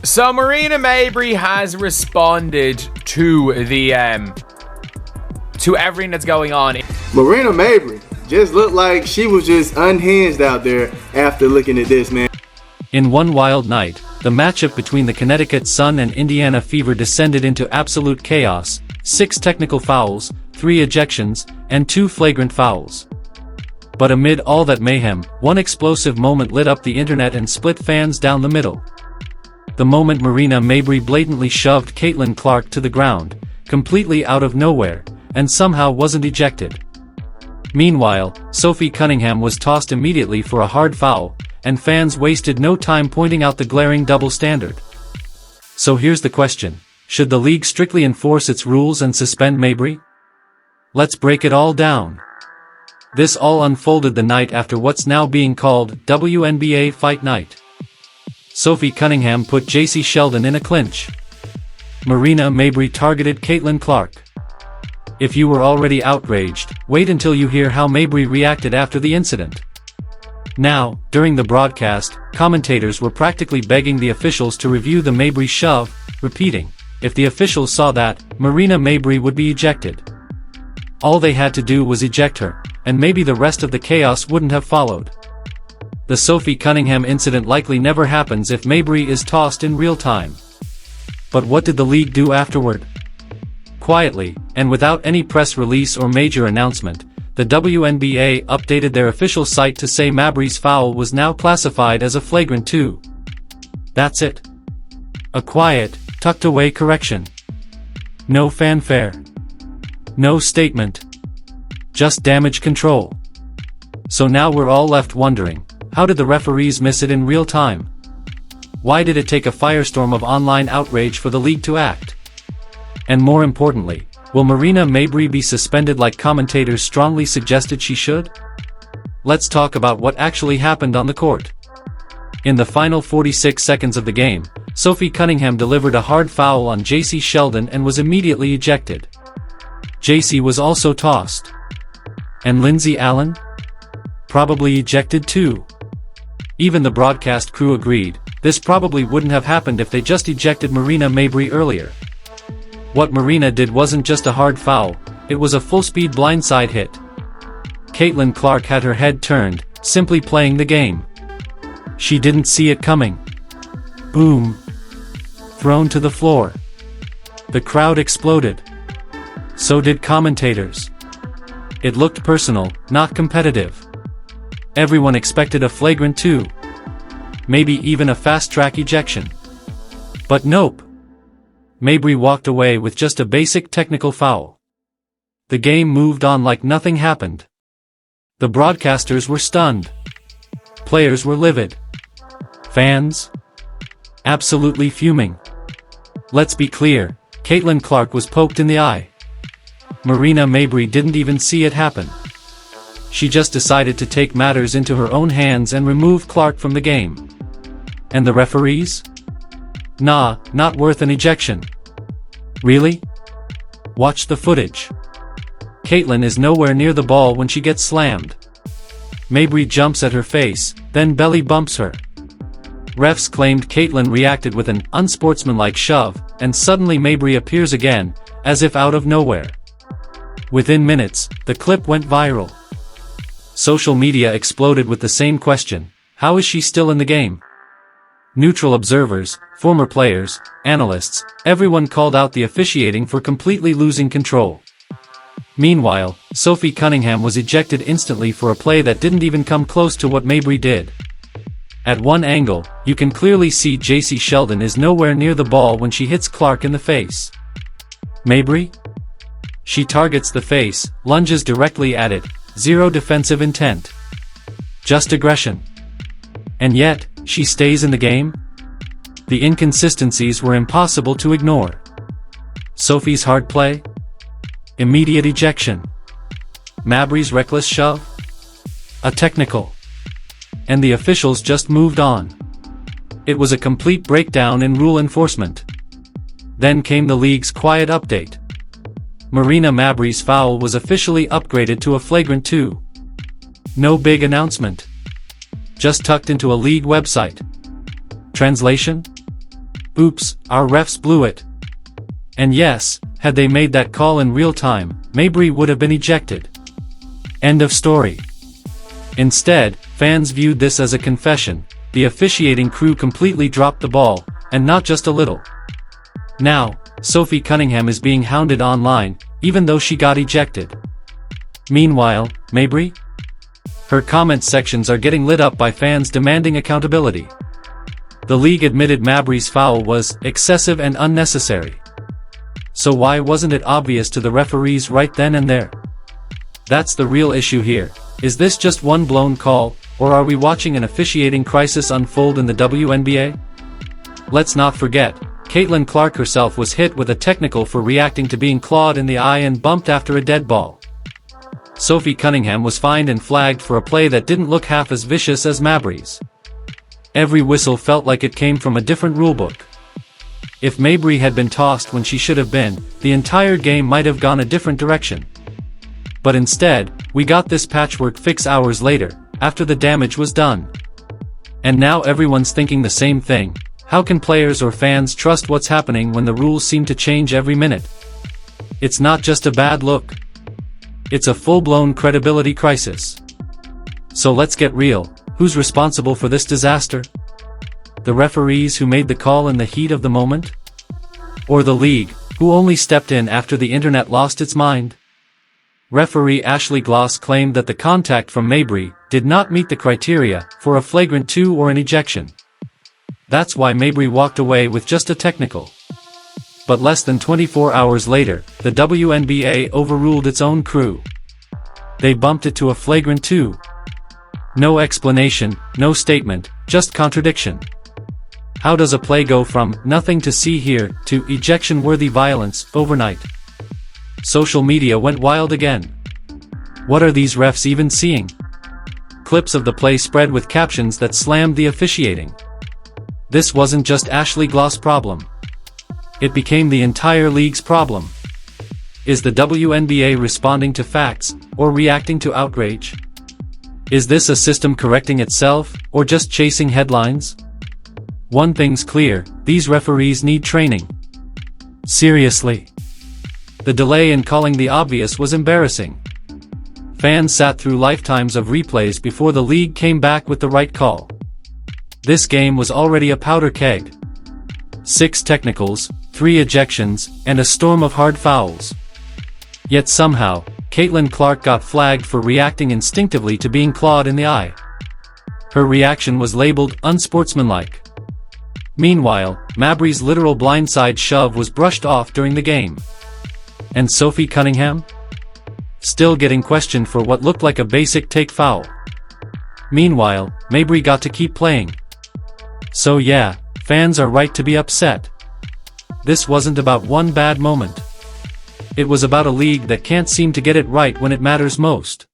So Marina Mabrey has responded to to everything that's going on. Marina Mabrey just looked like she was just unhinged out there after looking at this, man. In one wild night, the matchup between the Connecticut Sun and Indiana Fever descended into absolute chaos: 6 technical fouls, 3 ejections, and 2 flagrant fouls. But amid all that mayhem, one explosive moment lit up the internet and split fans down the middle. The moment Marina Mabrey blatantly shoved Caitlin Clark to the ground, completely out of nowhere, and somehow wasn't ejected. Meanwhile, Sophie Cunningham was tossed immediately for a hard foul, and fans wasted no time pointing out the glaring double standard. So here's the question: should the league strictly enforce its rules and suspend Mabrey? Let's break it all down. This all unfolded the night after what's now being called WNBA Fight Night. Sophie Cunningham put J.C. Sheldon in a clinch. Marina Mabrey targeted Caitlin Clark. If you were already outraged, wait until you hear how Mabrey reacted after the incident. Now, during the broadcast, commentators were practically begging the officials to review the Mabrey shove, repeating, if the officials saw that, Marina Mabrey would be ejected. All they had to do was eject her, and maybe the rest of the chaos wouldn't have followed. The Sophie Cunningham incident likely never happens if Mabrey is tossed in real time. But what did the league do afterward? Quietly, and without any press release or major announcement, the WNBA updated their official site to say Mabrey's foul was now classified as a flagrant 2. That's it. A quiet, tucked-away correction. No fanfare. No statement. Just damage control. So now we're all left wondering, how did the referees miss it in real time? Why did it take a firestorm of online outrage for the league to act? And more importantly, will Marina Mabrey be suspended like commentators strongly suggested she should? Let's talk about what actually happened on the court. In the final 46 seconds of the game, Sophie Cunningham delivered a hard foul on J.C. Sheldon and was immediately ejected. J.C. was also tossed. And Lindsay Allen? Probably ejected too. Even the broadcast crew agreed, this probably wouldn't have happened if they just ejected Marina Mabrey earlier. What Marina did wasn't just a hard foul, it was a full-speed blindside hit. Caitlin Clark had her head turned, simply playing the game. She didn't see it coming. Boom. Thrown to the floor. The crowd exploded. So did commentators. It looked personal, not competitive. Everyone expected a flagrant 2. Maybe even a fast-track ejection. But nope. Mabrey walked away with just a basic technical foul. The game moved on like nothing happened. The broadcasters were stunned. Players were livid. Fans? Absolutely fuming. Let's be clear, Caitlin Clark was poked in the eye. Marina Mabrey didn't even see it happen. She just decided to take matters into her own hands and remove Clark from the game. And the referees? Nah, not worth an ejection. Really? Watch the footage. Caitlin is nowhere near the ball when she gets slammed. Mabrey jumps at her face, then belly bumps her. Refs claimed Caitlin reacted with an unsportsmanlike shove, and suddenly Mabrey appears again, as if out of nowhere. Within minutes, the clip went viral. Social media exploded with the same question: how is she still in the game? Neutral observers, former players, analysts, everyone called out the officiating for completely losing control. Meanwhile, Sophie Cunningham was ejected instantly for a play that didn't even come close to what Mabrey did. At one angle, you can clearly see J.C. Sheldon is nowhere near the ball when she hits Clark in the face. Mabrey? She targets the face, lunges directly at it, zero defensive intent. Just aggression. And yet, she stays in the game? The inconsistencies were impossible to ignore. Sophie's hard play? Immediate ejection. Mabrey's reckless shove? A technical. And the officials just moved on. It was a complete breakdown in rule enforcement. Then came the league's quiet update. Marina Mabrey's foul was officially upgraded to a flagrant 2. No big announcement. Just tucked into a league website. Translation? Oops, our refs blew it. And yes, had they made that call in real time, Mabrey would have been ejected. End of story. Instead, fans viewed this as a confession. The officiating crew completely dropped the ball, and not just a little. Now, Sophie Cunningham is being hounded online, even though she got ejected. Meanwhile, Mabrey? Her comment sections are getting lit up by fans demanding accountability. The league admitted Mabrey's foul was excessive and unnecessary. So why wasn't it obvious to the referees right then and there? That's the real issue here. Is this just one blown call, or are we watching an officiating crisis unfold in the WNBA? Let's not forget, Caitlin Clark herself was hit with a technical for reacting to being clawed in the eye and bumped after a dead ball. Sophie Cunningham was fined and flagged for a play that didn't look half as vicious as Mabrey's. Every whistle felt like it came from a different rulebook. If Mabrey had been tossed when she should have been, the entire game might have gone a different direction. But instead, we got this patchwork fix hours later, after the damage was done. And now everyone's thinking the same thing. How can players or fans trust what's happening when the rules seem to change every minute? It's not just a bad look. It's a full-blown credibility crisis. So let's get real. Who's responsible for this disaster? The referees who made the call in the heat of the moment? Or the league, who only stepped in after the internet lost its mind? Referee Ashley Gloss claimed that the contact from Mabrey did not meet the criteria for a flagrant 2 or an ejection. That's why Mabrey walked away with just a technical. But less than 24 hours later, the WNBA overruled its own crew. They bumped it to a flagrant 2. No explanation, no statement, just contradiction. How does a play go from nothing to see here to ejection-worthy violence overnight? Social media went wild again. What are these refs even seeing? Clips of the play spread with captions that slammed the officiating. This wasn't just Ashley Gloss' problem. It became the entire league's problem. Is the WNBA responding to facts, or reacting to outrage? Is this a system correcting itself, or just chasing headlines? One thing's clear, these referees need training. Seriously. The delay in calling the obvious was embarrassing. Fans sat through lifetimes of replays before the league came back with the right call. This game was already a powder keg. 6 technicals, 3 ejections, and a storm of hard fouls. Yet somehow, Caitlin Clark got flagged for reacting instinctively to being clawed in the eye. Her reaction was labeled unsportsmanlike. Meanwhile, Mabrey's literal blindside shove was brushed off during the game. And Sophie Cunningham? Still getting questioned for what looked like a basic take foul. Meanwhile, Mabrey got to keep playing. So yeah, fans are right to be upset. This wasn't about one bad moment. It was about a league that can't seem to get it right when it matters most.